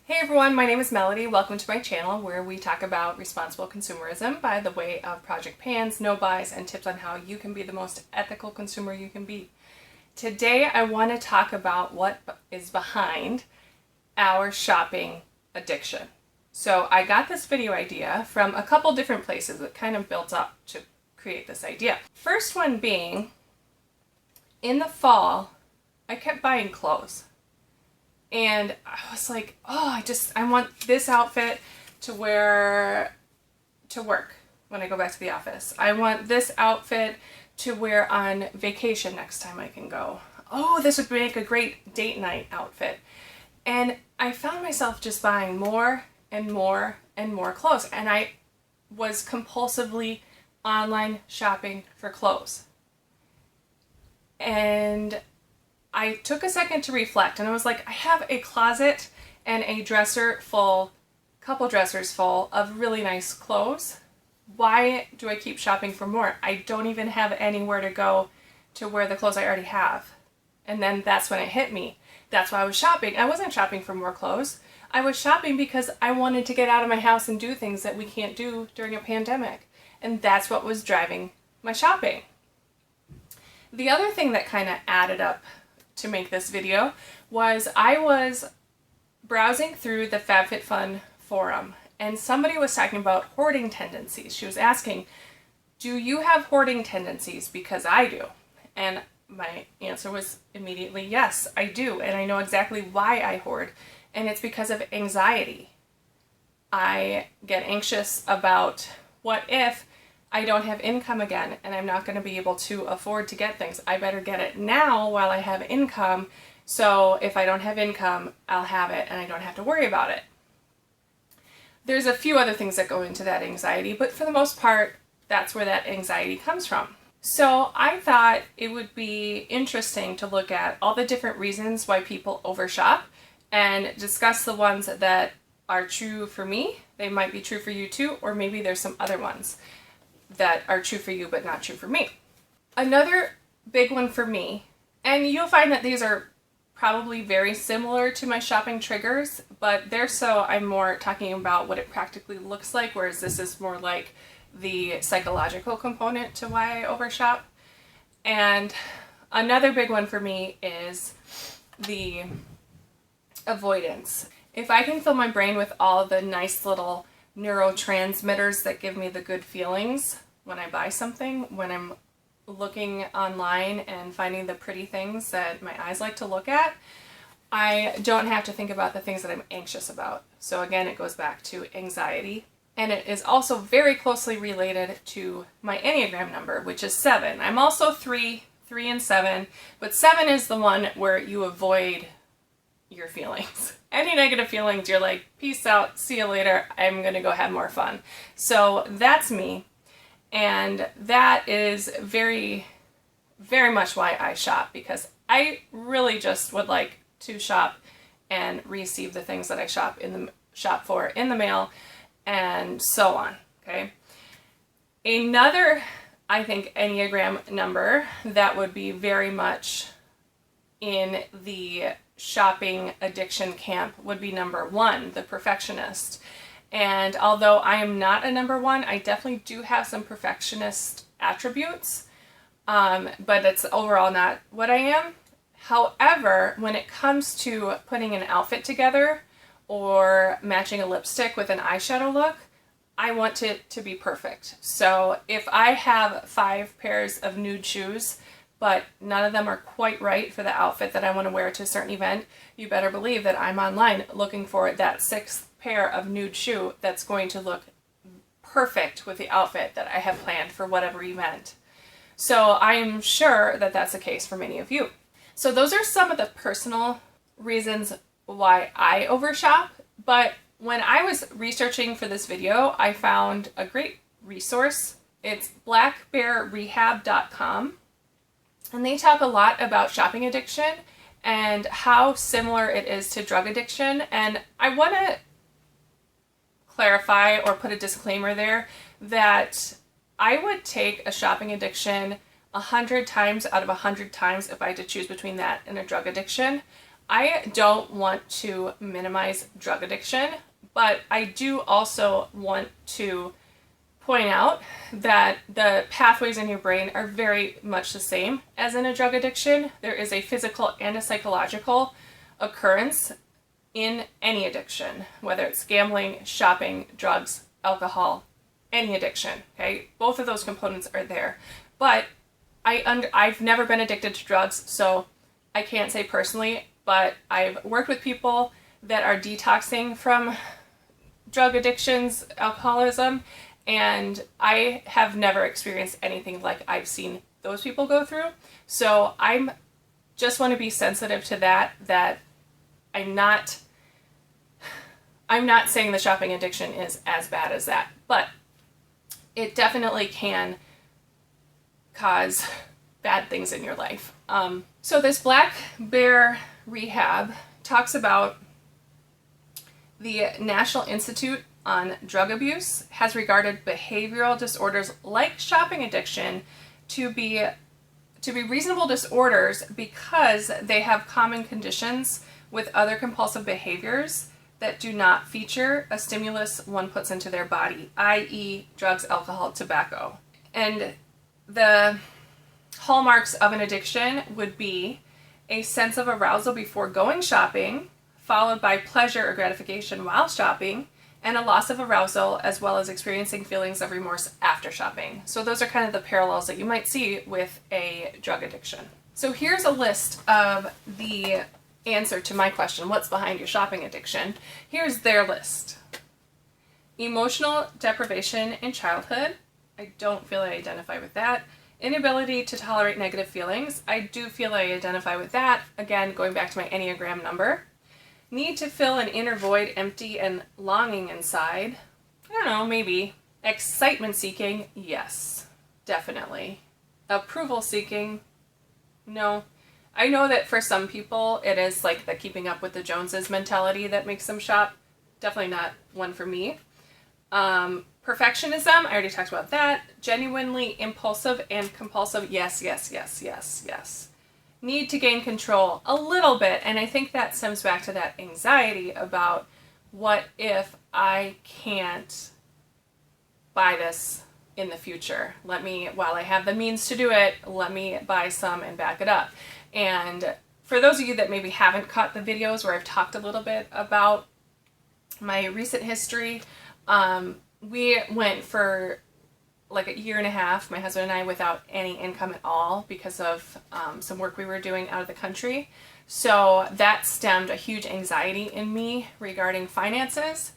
Hey everyone, my name is Melody. Welcome to my channel where we talk about responsible consumerism by the way of project pans, no buys, and tips on how you can be the most ethical consumer you can be. Today I want to talk about what is behind our shopping addiction. So I got this video idea from a couple different places that kind of built up to create this idea. First one being, in the fall, I kept buying clothes. And I was like, oh, I want this outfit to wear to work when I go back to the office. I want this outfit to wear on vacation next time I can go. Oh, this would make a great date night outfit. And I found myself just buying more and more and more clothes. And I was compulsively online shopping for clothes. And I took a second to reflect and I was like, I have a closet and a couple dressers full of really nice clothes. Why do I keep shopping for more? I don't even have anywhere to go to wear the clothes I already have. And then that's when it hit me. That's why I was shopping. I wasn't shopping for more clothes. I was shopping because I wanted to get out of my house and do things that we can't do during a pandemic. And that's what was driving my shopping. The other thing that kind of added up to make this video was I was browsing through the FabFitFun forum and somebody was talking about hoarding tendencies. She was asking, do you have hoarding tendencies? Because I do. And my answer was immediately, yes, I do. And I know exactly why I hoard. And it's because of anxiety. I get anxious about what if I don't have income again and I'm not going to be able to afford to get things. I better get it now while I have income, so if I don't have income, I'll have it and I don't have to worry about it. There's a few other things that go into that anxiety, but for the most part, that's where that anxiety comes from. So I thought it would be interesting to look at all the different reasons why people overshop and discuss the ones that are true for me. They might be true for you too, or maybe there's some other ones that are true for you but not true for me. Another big one for me, and you'll find that these are probably very similar to my shopping triggers, but I'm more talking about what it practically looks like, whereas this is more like the psychological component to why I overshop. And another big one for me is the avoidance. If I can fill my brain with all of the nice little neurotransmitters that give me the good feelings when I buy something, when I'm looking online and finding the pretty things that my eyes like to look at, I don't have to think about the things that I'm anxious about. So again, it goes back to anxiety. And it is also very closely related to my Enneagram number, which is 7. I'm also 3 and 7, but 7 is the one where you avoid your feelings. Any negative feelings, you're like, peace out, see you later, I'm gonna go have more fun. So that's me, and that is very, very much why I shop, because I really just would like to shop and receive the things that I shop for in the mail, and so on, okay? Another, I think, Enneagram number that would be very much in the shopping addiction camp would be number 1, the perfectionist. And although I am not a number 1, I definitely do have some perfectionist attributes, but it's overall not what I am. However, when it comes to putting an outfit together or matching a lipstick with an eyeshadow look, I want it to be perfect. So if I have 5 pairs of nude shoes, but none of them are quite right for the outfit that I want to wear to a certain event, you better believe that I'm online looking for that 6th pair of nude shoe that's going to look perfect with the outfit that I have planned for whatever event. So I'm sure that that's the case for many of you. So those are some of the personal reasons why I overshop, but when I was researching for this video, I found a great resource. It's blackbearrehab.com. And they talk a lot about shopping addiction and how similar it is to drug addiction. And I want to clarify or put a disclaimer there that I would take a shopping addiction 100 times out of 100 times if I had to choose between that and a drug addiction. I don't want to minimize drug addiction, but I do also want to point out that the pathways in your brain are very much the same as in a drug addiction. There is a physical and a psychological occurrence in any addiction, whether it's gambling, shopping, drugs, alcohol, any addiction, okay? Both of those components are there. But I've never been addicted to drugs, so I can't say personally, but I've worked with people that are detoxing from drug addictions, alcoholism, and I have never experienced anything like I've seen those people go through. So I'm just want to be sensitive to that I'm not saying the shopping addiction is as bad as that, but it definitely can cause bad things in your life. So this Black Bear Rehab talks about the National Institute on Drug Abuse has regarded behavioral disorders like shopping addiction to be reasonable disorders because they have common conditions with other compulsive behaviors that do not feature a stimulus one puts into their body, i.e. drugs, alcohol, tobacco. And the hallmarks of an addiction would be a sense of arousal before going shopping, followed by pleasure or gratification while shopping, and a loss of arousal, as well as experiencing feelings of remorse after shopping. So those are kind of the parallels that you might see with a drug addiction. So here's a list of the answer to my question, what's behind your shopping addiction? Here's their list. Emotional deprivation in childhood. I don't feel I identify with that. Inability to tolerate negative feelings. I do feel I identify with that. Again, going back to my Enneagram number. Need to fill an inner void, empty and longing inside. I don't know, maybe. Excitement seeking, yes, definitely. Approval seeking, no. I know that for some people it is like the keeping up with the Joneses mentality that makes them shop. Definitely not one for me. Perfectionism, I already talked about that. Genuinely impulsive and compulsive, yes, yes, yes, yes, yes. Need to gain control a little bit, and I think that stems back to that anxiety about what if I can't buy this in the future? While I have the means to do it, let me buy some and back it up. And for those of you that maybe haven't caught the videos where I've talked a little bit about my recent history, we went for like a year and a half, my husband and I, without any income at all because of some work we were doing out of the country. So that stemmed a huge anxiety in me regarding finances.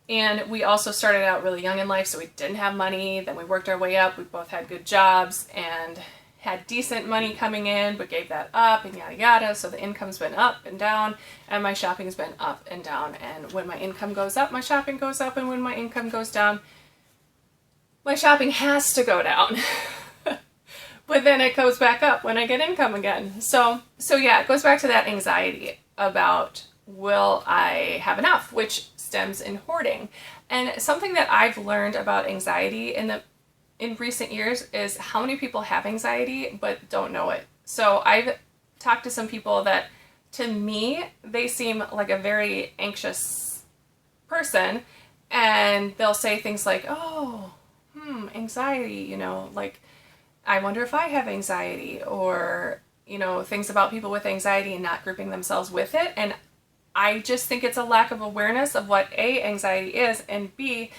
And we also started out really young in life, so we didn't have money. Then we worked our way up. We both had good jobs and had decent money coming in, but gave that up and yada yada. So the income's been up and down, and my shopping's been up and down. And when my income goes up, my shopping goes up. And when my income goes down, my shopping has to go down. But then it goes back up when I get income again. So yeah, it goes back to that anxiety about will I have enough, which stems in hoarding. And something that I've learned about anxiety in recent years is how many people have anxiety but don't know it. So I've talked to some people that, to me, they seem like a very anxious person, and they'll say things like, oh, anxiety, like, I wonder if I have anxiety, or, things about people with anxiety and not grouping themselves with it. And I just think it's a lack of awareness of what A, anxiety is, and B,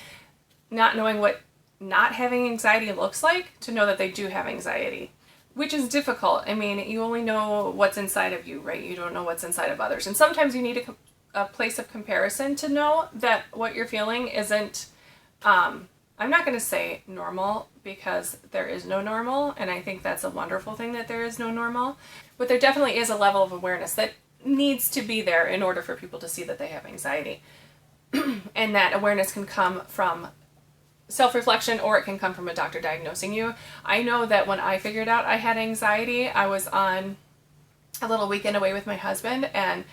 not knowing what not having anxiety looks like to know that they do have anxiety, which is difficult. I mean, you only know what's inside of you, right? You don't know what's inside of others. And sometimes you need a place of comparison to know that what you're feeling isn't, I'm not going to say normal, because there is no normal, and I think that's a wonderful thing that there is no normal, but there definitely is a level of awareness that needs to be there in order for people to see that they have anxiety. And that awareness can come from self-reflection, or it can come from a doctor diagnosing you. I know that when I figured out I had anxiety, I was on a little weekend away with my husband, and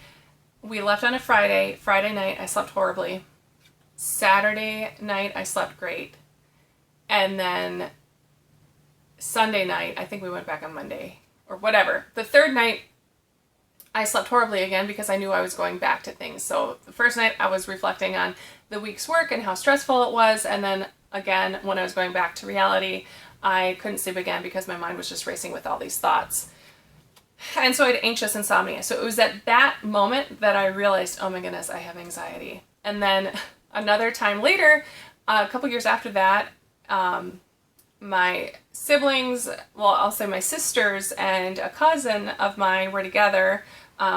we left on a Friday. Friday night, I slept horribly. Saturday night, I slept great. And then Sunday night, I think we went back on Monday or whatever. The third night, I slept horribly again because I knew I was going back to things. So the first night I was reflecting on the week's work and how stressful it was, and then again when I was going back to reality, I couldn't sleep again because my mind was just racing with all these thoughts. And so I had anxious insomnia. So it was at that moment that I realized, oh my goodness, I have anxiety. And then another time later, a couple years after that, my siblings, well, I'll say my sisters and a cousin of mine were together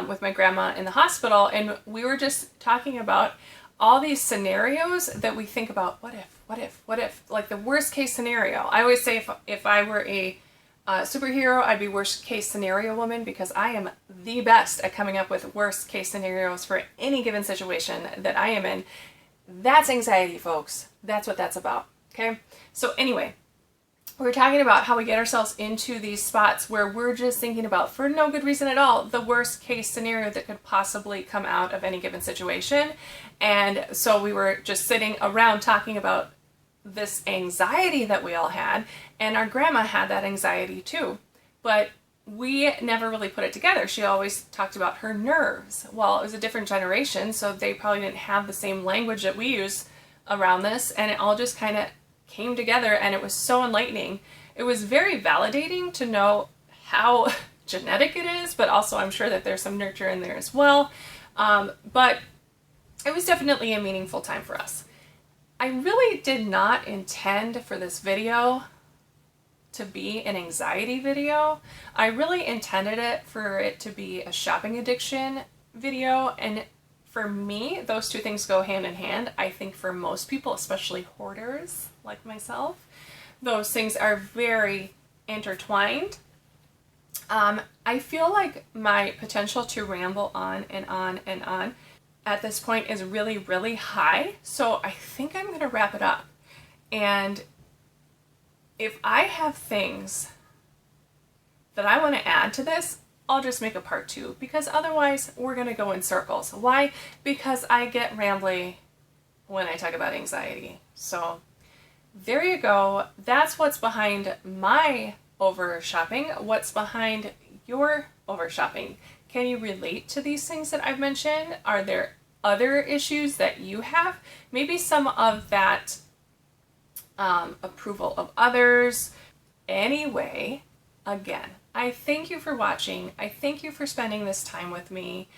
with my grandma in the hospital, and we were just talking about all these scenarios that we think about. What if, like the worst case scenario. I always say if I were a superhero, I'd be worst case scenario woman, because I am the best at coming up with worst case scenarios for any given situation that I am in. That's anxiety, folks. That's what that's about. Okay. So anyway, we're talking about how we get ourselves into these spots where we're just thinking about, for no good reason at all, the worst case scenario that could possibly come out of any given situation. And so we were just sitting around talking about this anxiety that we all had, and our grandma had that anxiety too, but we never really put it together. She always talked about her nerves. Well, it was a different generation, so they probably didn't have the same language that we use around this, and it all just kind of came together, and it was so enlightening. It was very validating to know how genetic it is, but also I'm sure that there's some nurture in there as well. But it was definitely a meaningful time for us. I really did not intend for this video to be an anxiety video. I really intended it for it to be a shopping addiction video, and for me, those two things go hand in hand. I think for most people, especially hoarders like myself, those things are very intertwined. I feel like my potential to ramble on and on and on at this point is really, really high. So I think I'm going to wrap it up. And if I have things that I want to add to this, I'll just make a part 2, because otherwise we're going to go in circles. Why? Because I get rambly when I talk about anxiety. So there you go. That's what's behind my over shopping. What's behind your over shopping? Can you relate to these things that I've mentioned? Are there other issues that you have? Maybe some of that approval of others. Anyway, again, I thank you for watching. I thank you for spending this time with me.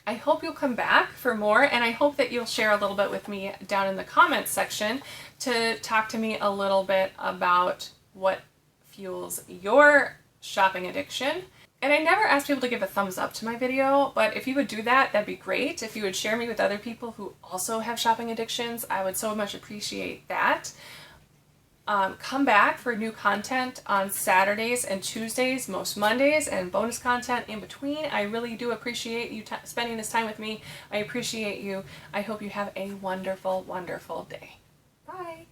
I hope you'll come back for more, and I hope that you'll share a little bit with me down in the comments section to talk to me a little bit about what fuels your shopping addiction. And I never ask people to give a thumbs up to my video, but if you would do that, that'd be great. If you would share me with other people who also have shopping addictions, I would so much appreciate that. Come back for new content on Saturdays and Tuesdays, most Mondays, and bonus content in between. I really do appreciate you spending this time with me. I appreciate you. I hope you have a wonderful, wonderful day. Bye.